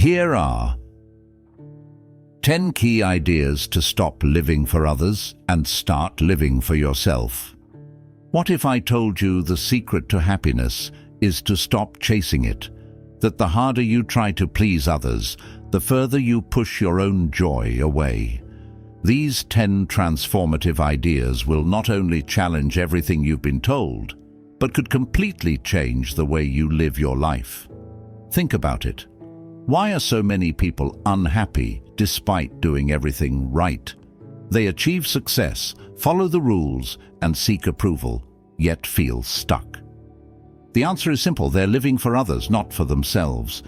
Here are 10 key ideas to stop living for others and start living for yourself. What if I told you the secret to happiness is to stop chasing it? That the harder you try to please others, the further you push your own joy away. These 10 transformative ideas will not only challenge everything you've been told, but could completely change the way you live your life. Think about it. Why are so many people unhappy despite doing everything right? They achieve success, follow the rules, and seek approval, yet feel stuck. The answer is simple. They're living for others, not for themselves.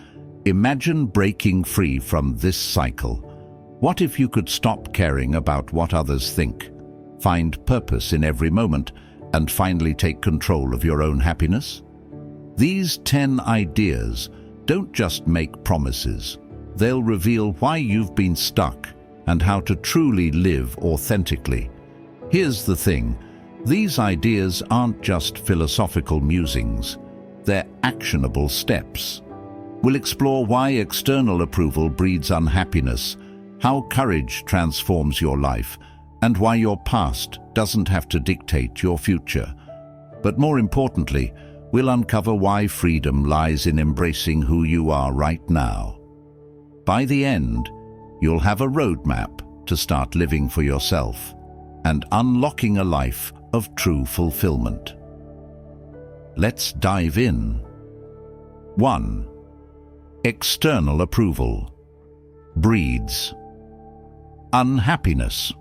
Imagine breaking free from this cycle. What if you could stop caring about what others think, find purpose in every moment, and finally take control of your own happiness? These 10 ideas don't just make promises. They'll reveal why you've been stuck and how to truly live authentically. Here's the thing. These ideas aren't just philosophical musings. They're actionable steps. We'll explore why external approval breeds unhappiness, how courage transforms your life, and why your past doesn't have to dictate your future. But more importantly, we'll uncover why freedom lies in embracing who you are right now. By the end, you'll have a roadmap to start living for yourself and unlocking a life of true fulfillment. Let's dive in. 1. External approval breeds unhappiness.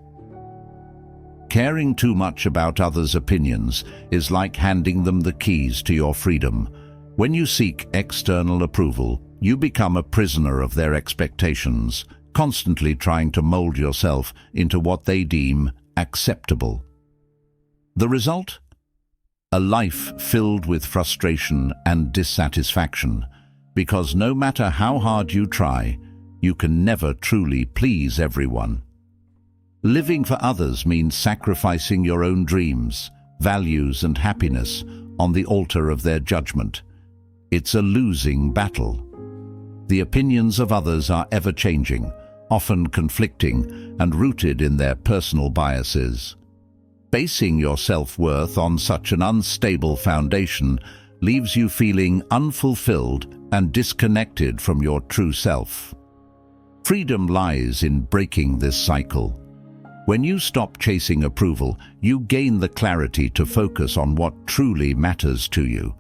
Caring too much about others' opinions is like handing them the keys to your freedom. When you seek external approval, you become a prisoner of their expectations, constantly trying to mold yourself into what they deem acceptable. The result? A life filled with frustration and dissatisfaction, because no matter how hard you try, you can never truly please everyone. Living for others means sacrificing your own dreams, values, and happiness on the altar of their judgment. It's a losing battle. The opinions of others are ever-changing, often conflicting, and rooted in their personal biases. Basing your self-worth on such an unstable foundation leaves you feeling unfulfilled and disconnected from your true self. Freedom lies in breaking this cycle. When you stop chasing approval, you gain the clarity to focus on what truly matters to you.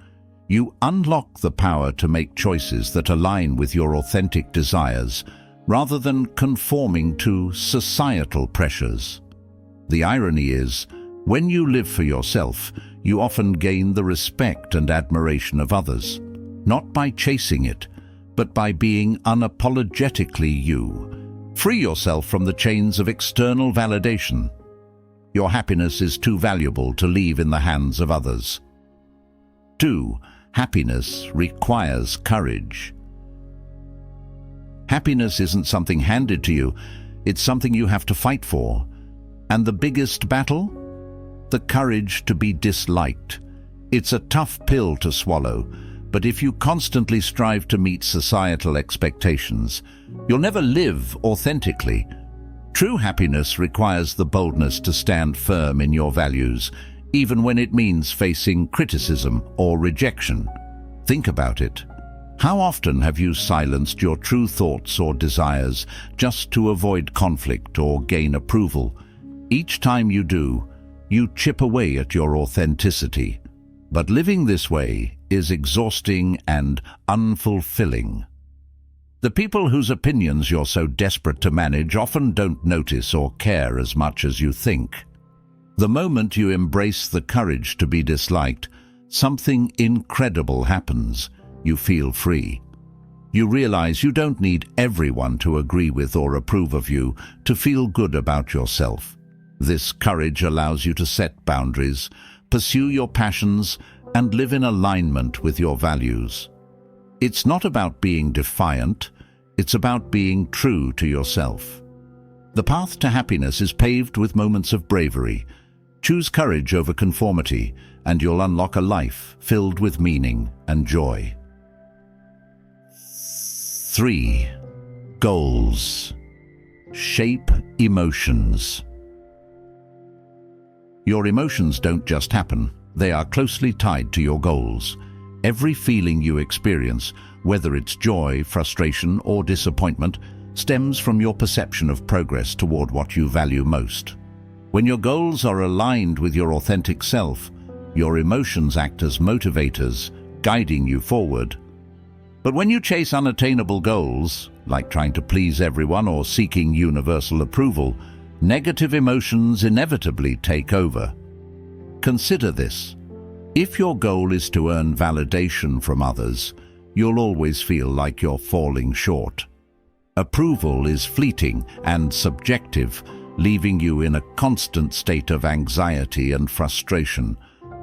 You unlock the power to make choices that align with your authentic desires, rather than conforming to societal pressures. The irony is, when you live for yourself, you often gain the respect and admiration of others, not by chasing it, but by being unapologetically you. Free yourself from the chains of external validation. Your happiness is too valuable to leave in the hands of others. 2. Happiness requires courage. Happiness isn't something handed to you, it's something you have to fight for. And the biggest battle? The courage to be disliked. It's a tough pill to swallow, but if you constantly strive to meet societal expectations, you'll never live authentically. True happiness requires the boldness to stand firm in your values, even when it means facing criticism or rejection. Think about it. How often have you silenced your true thoughts or desires just to avoid conflict or gain approval? Each time you do, you chip away at your authenticity. But living this way is exhausting and unfulfilling. The people whose opinions you're so desperate to manage often don't notice or care as much as you think. The moment you embrace the courage to be disliked, something incredible happens. You feel free. You realize you don't need everyone to agree with or approve of you to feel good about yourself. This courage allows you to set boundaries, pursue your passions, and live in alignment with your values. It's not about being defiant, it's about being true to yourself. The path to happiness is paved with moments of bravery. Choose courage over conformity, and you'll unlock a life filled with meaning and joy. 3. Goals shape emotions. Your emotions don't just happen, they are closely tied to your goals. Every feeling you experience, whether it's joy, frustration, or disappointment, stems from your perception of progress toward what you value most. When your goals are aligned with your authentic self, your emotions act as motivators, guiding you forward. But when you chase unattainable goals, like trying to please everyone or seeking universal approval, negative emotions inevitably take over. Consider this. If your goal is to earn validation from others, you'll always feel like you're falling short. Approval is fleeting and subjective, leaving you in a constant state of anxiety and frustration.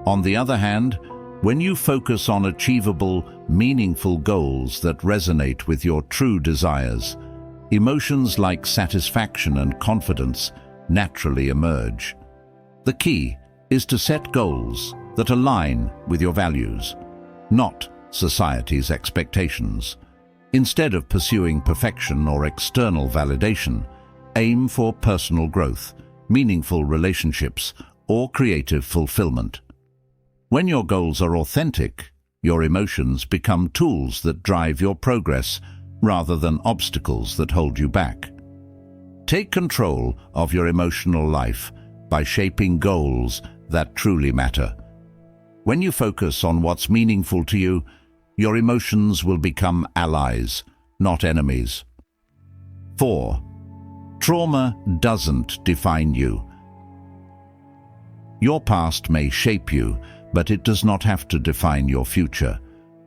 On the other hand, when you focus on achievable, meaningful goals that resonate with your true desires, emotions like satisfaction and confidence naturally emerge. The key is to set goals that align with your values, not society's expectations. Instead of pursuing perfection or external validation, aim for personal growth, meaningful relationships, or creative fulfillment. When your goals are authentic, your emotions become tools that drive your progress rather than obstacles that hold you back. Take control of your emotional life by shaping goals that truly matter. When you focus on what's meaningful to you, your emotions will become allies, not enemies. 4. Trauma doesn't define you. Your past may shape you, but it does not have to define your future.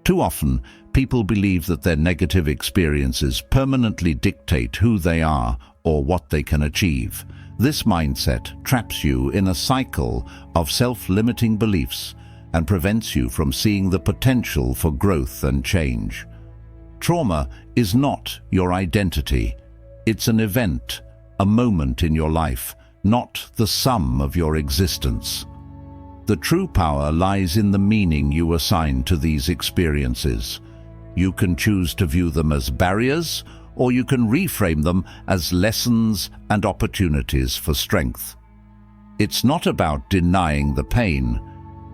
Too often, people believe that their negative experiences permanently dictate who they are or what they can achieve. This mindset traps you in a cycle of self-limiting beliefs and prevents you from seeing the potential for growth and change. Trauma is not your identity. It's an event, a moment in your life, not the sum of your existence. The true power lies in the meaning you assign to these experiences. You can choose to view them as barriers, or you can reframe them as lessons and opportunities for strength. It's not about denying the pain.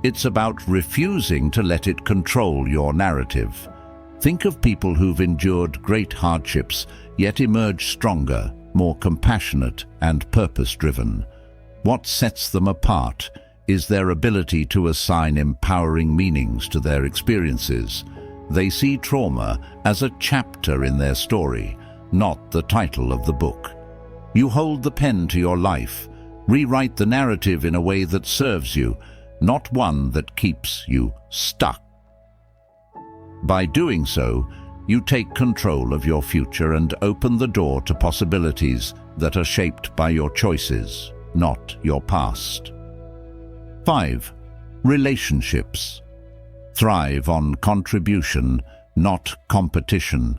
It's about refusing to let it control your narrative. Think of people who've endured great hardships, yet emerged stronger, more compassionate, and purpose-driven. What sets them apart is their ability to assign empowering meanings to their experiences. They see trauma as a chapter in their story, not the title of the book. You hold the pen to your life. Rewrite the narrative in a way that serves you, not one that keeps you stuck. By doing so, you take control of your future and open the door to possibilities that are shaped by your choices, not your past. 5. Relationships. Thrive on contribution, not competition.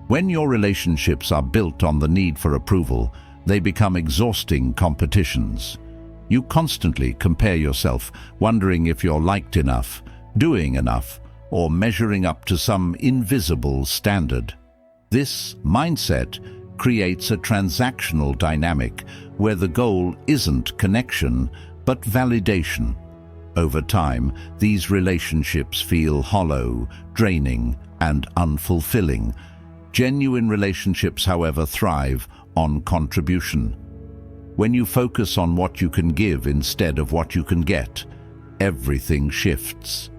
When your relationships are built on the need for approval, they become exhausting competitions. You constantly compare yourself, wondering if you're liked enough, doing enough, or measuring up to some invisible standard. This mindset creates a transactional dynamic where the goal isn't connection, but validation. Over time, these relationships feel hollow, draining, and unfulfilling. Genuine relationships, however, thrive on contribution. When you focus on what you can give instead of what you can get, everything shifts.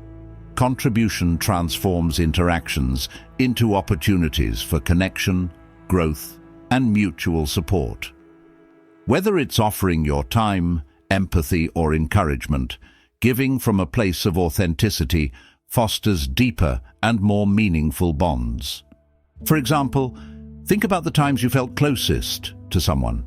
Contribution transforms interactions into opportunities for connection, growth, and mutual support. Whether it's offering your time, empathy, or encouragement, giving from a place of authenticity fosters deeper and more meaningful bonds. For example, think about the times you felt closest to someone.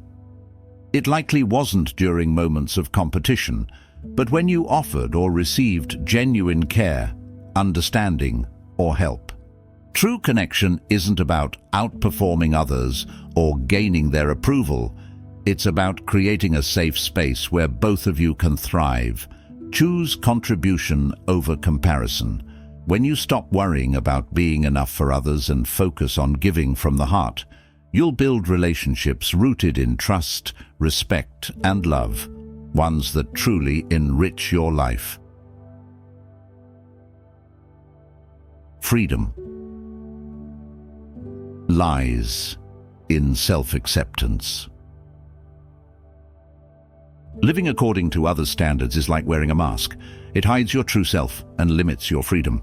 It likely wasn't during moments of competition, but when you offered or received genuine care, understanding, or help. True connection isn't about outperforming others or gaining their approval. It's about creating a safe space where both of you can thrive. Choose contribution over comparison. When you stop worrying about being enough for others and focus on giving from the heart, you'll build relationships rooted in trust, respect, and love, ones that truly enrich your life. Freedom lies in self-acceptance. Living according to others' standards is like wearing a mask. It hides your true self and limits your freedom.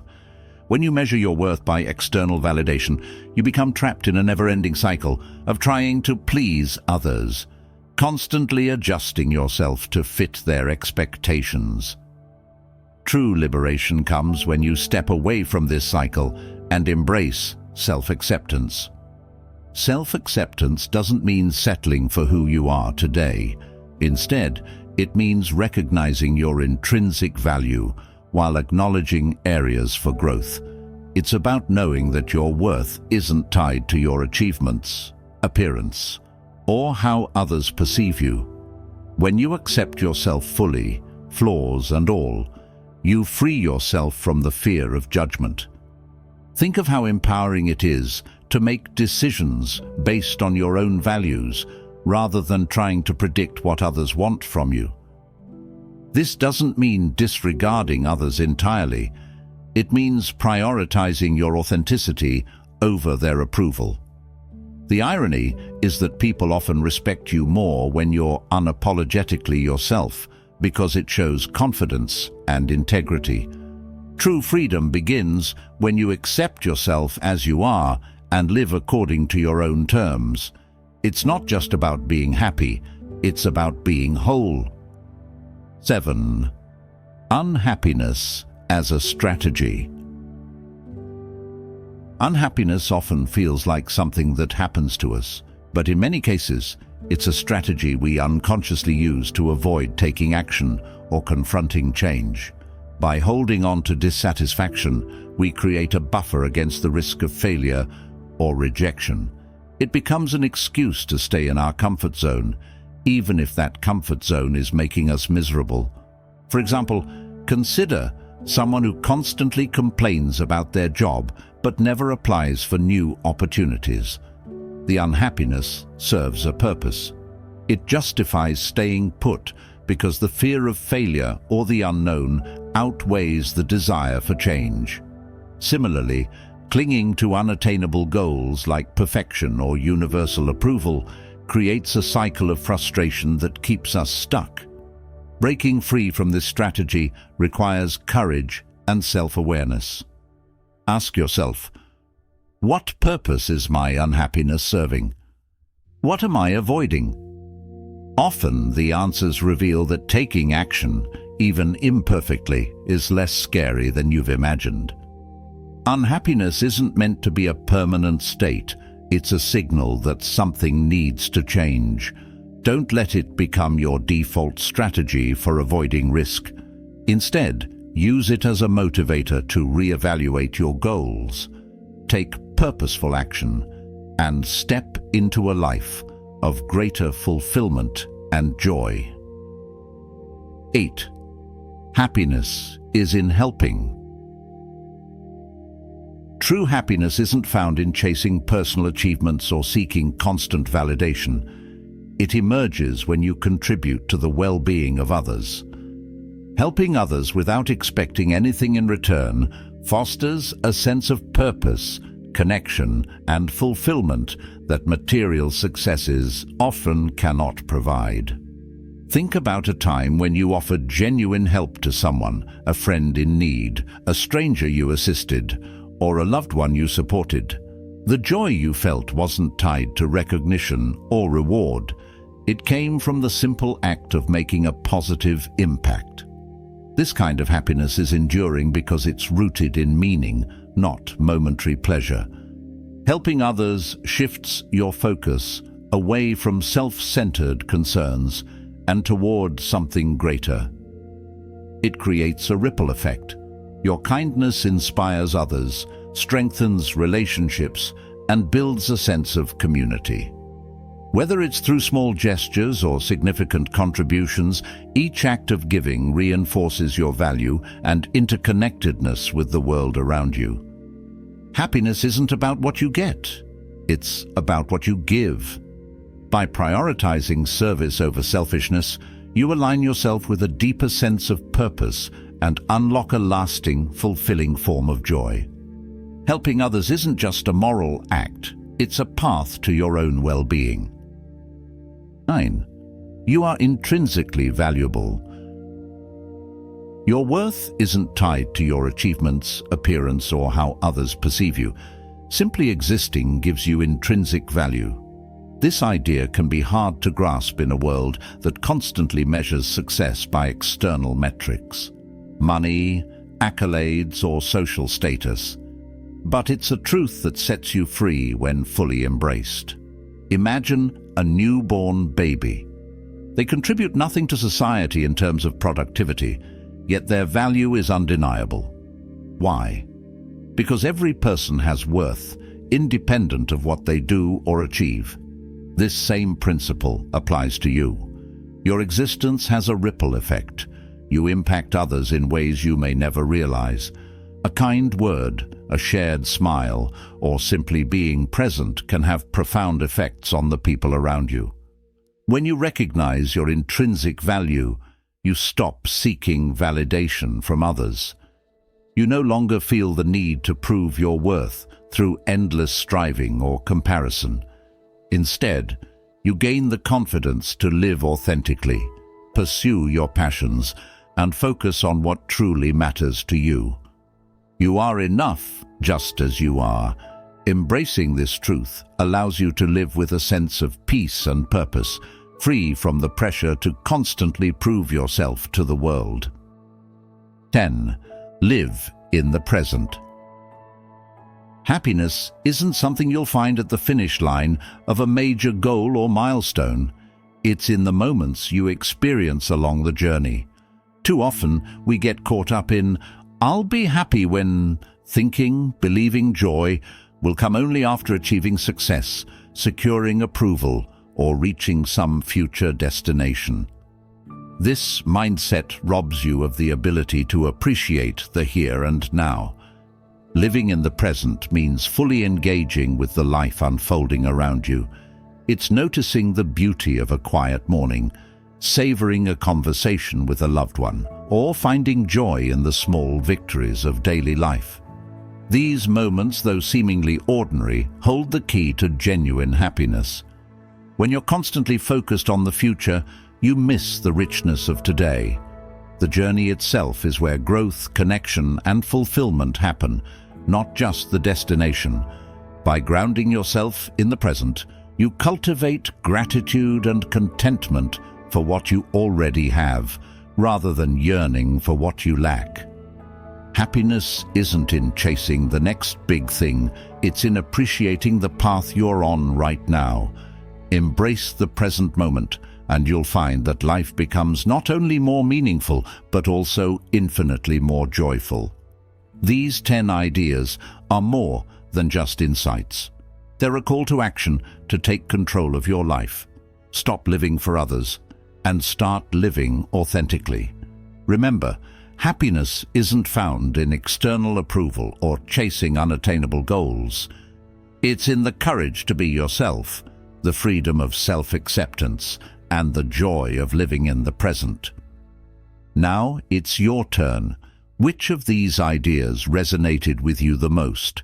When you measure your worth by external validation, you become trapped in a never-ending cycle of trying to please others, constantly adjusting yourself to fit their expectations. True liberation comes when you step away from this cycle and embrace self-acceptance. Self-acceptance doesn't mean settling for who you are today. Instead, it means recognizing your intrinsic value while acknowledging areas for growth. It's about knowing that your worth isn't tied to your achievements, appearance, or how others perceive you. When you accept yourself fully, flaws and all, you free yourself from the fear of judgment. Think of how empowering it is to make decisions based on your own values rather than trying to predict what others want from you. This doesn't mean disregarding others entirely. It means prioritizing your authenticity over their approval. The irony is that people often respect you more when you're unapologetically yourself, because it shows confidence and integrity. True freedom begins when you accept yourself as you are and live according to your own terms. It's not just about being happy, it's about being whole. 7. Unhappiness as a strategy. Unhappiness often feels like something that happens to us, but in many cases, it's a strategy we unconsciously use to avoid taking action or confronting change. By holding on to dissatisfaction, we create a buffer against the risk of failure or rejection. It becomes an excuse to stay in our comfort zone, even if that comfort zone is making us miserable. For example, consider someone who constantly complains about their job but never applies for new opportunities. The unhappiness serves a purpose. It justifies staying put because the fear of failure or the unknown outweighs the desire for change. Similarly, clinging to unattainable goals like perfection or universal approval creates a cycle of frustration that keeps us stuck. Breaking free from this strategy requires courage and self-awareness. Ask yourself, what purpose is my unhappiness serving? What am I avoiding? Often the answers reveal that taking action, even imperfectly, is less scary than you've imagined. Unhappiness isn't meant to be a permanent state. It's a signal that something needs to change. Don't let it become your default strategy for avoiding risk. Instead, use it as a motivator to reevaluate your goals, take purposeful action, and step into a life of greater fulfillment and joy. 8. Happiness is in helping. True happiness isn't found in chasing personal achievements or seeking constant validation. It emerges when you contribute to the well-being of others. Helping others without expecting anything in return fosters a sense of purpose, connection, and fulfillment that material successes often cannot provide. Think about a time when you offered genuine help to someone, a friend in need, a stranger you assisted, or a loved one you supported. The joy you felt wasn't tied to recognition or reward. It came from the simple act of making a positive impact. This kind of happiness is enduring because it's rooted in meaning, not momentary pleasure. Helping others shifts your focus away from self-centered concerns and toward something greater. It creates a ripple effect. Your kindness inspires others, strengthens relationships, and builds a sense of community. Whether it's through small gestures or significant contributions, each act of giving reinforces your value and interconnectedness with the world around you. Happiness isn't about what you get, it's about what you give. By prioritizing service over selfishness, you align yourself with a deeper sense of purpose and unlock a lasting, fulfilling form of joy. Helping others isn't just a moral act, it's a path to your own well-being. 9. You are intrinsically valuable. Your worth isn't tied to your achievements, appearance, or how others perceive you. Simply existing gives you intrinsic value. This idea can be hard to grasp in a world that constantly measures success by external metrics, money, accolades, or social status. But it's a truth that sets you free when fully embraced. Imagine a newborn baby. They contribute nothing to society in terms of productivity, yet their value is undeniable. Why? Because every person has worth, independent of what they do or achieve. This same principle applies to you. Your existence has a ripple effect. You impact others in ways you may never realize. A kind word, a shared smile, or simply being present can have profound effects on the people around you. When you recognize your intrinsic value, you stop seeking validation from others. You no longer feel the need to prove your worth through endless striving or comparison. Instead, you gain the confidence to live authentically, pursue your passions, and focus on what truly matters to you. You are enough just as you are. Embracing this truth allows you to live with a sense of peace and purpose, free from the pressure to constantly prove yourself to the world. 10. Live in the present. Happiness isn't something you'll find at the finish line of a major goal or milestone. It's in the moments you experience along the journey. Too often, we get caught up in, "I'll be happy when," thinking, believing joy will come only after achieving success, securing approval, or reaching some future destination. This mindset robs you of the ability to appreciate the here and now. Living in the present means fully engaging with the life unfolding around you. It's noticing the beauty of a quiet morning, savoring a conversation with a loved one, or finding joy in the small victories of daily life. These moments, though seemingly ordinary, hold the key to genuine happiness. When you're constantly focused on the future, you miss the richness of today. The journey itself is where growth, connection, and fulfillment happen, not just the destination. By grounding yourself in the present, you cultivate gratitude and contentment for what you already have, rather than yearning for what you lack. Happiness isn't in chasing the next big thing, it's in appreciating the path you're on right now. Embrace the present moment, and you'll find that life becomes not only more meaningful, but also infinitely more joyful. These 10 ideas are more than just insights. They're a call to action to take control of your life. Stop living for others and start living authentically. Remember, happiness isn't found in external approval or chasing unattainable goals. It's in the courage to be yourself, the freedom of self-acceptance, and the joy of living in the present. Now it's your turn. Which of these ideas resonated with you the most?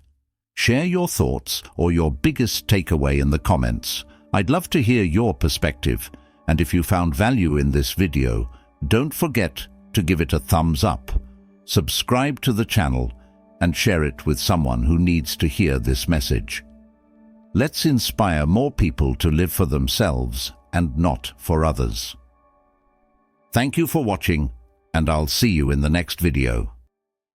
Share your thoughts or your biggest takeaway in the comments. I'd love to hear your perspective. And if you found value in this video, don't forget to give it a thumbs up, subscribe to the channel, and share it with someone who needs to hear this message. Let's inspire more people to live for themselves and not for others. Thank you for watching, and I'll see you in the next video.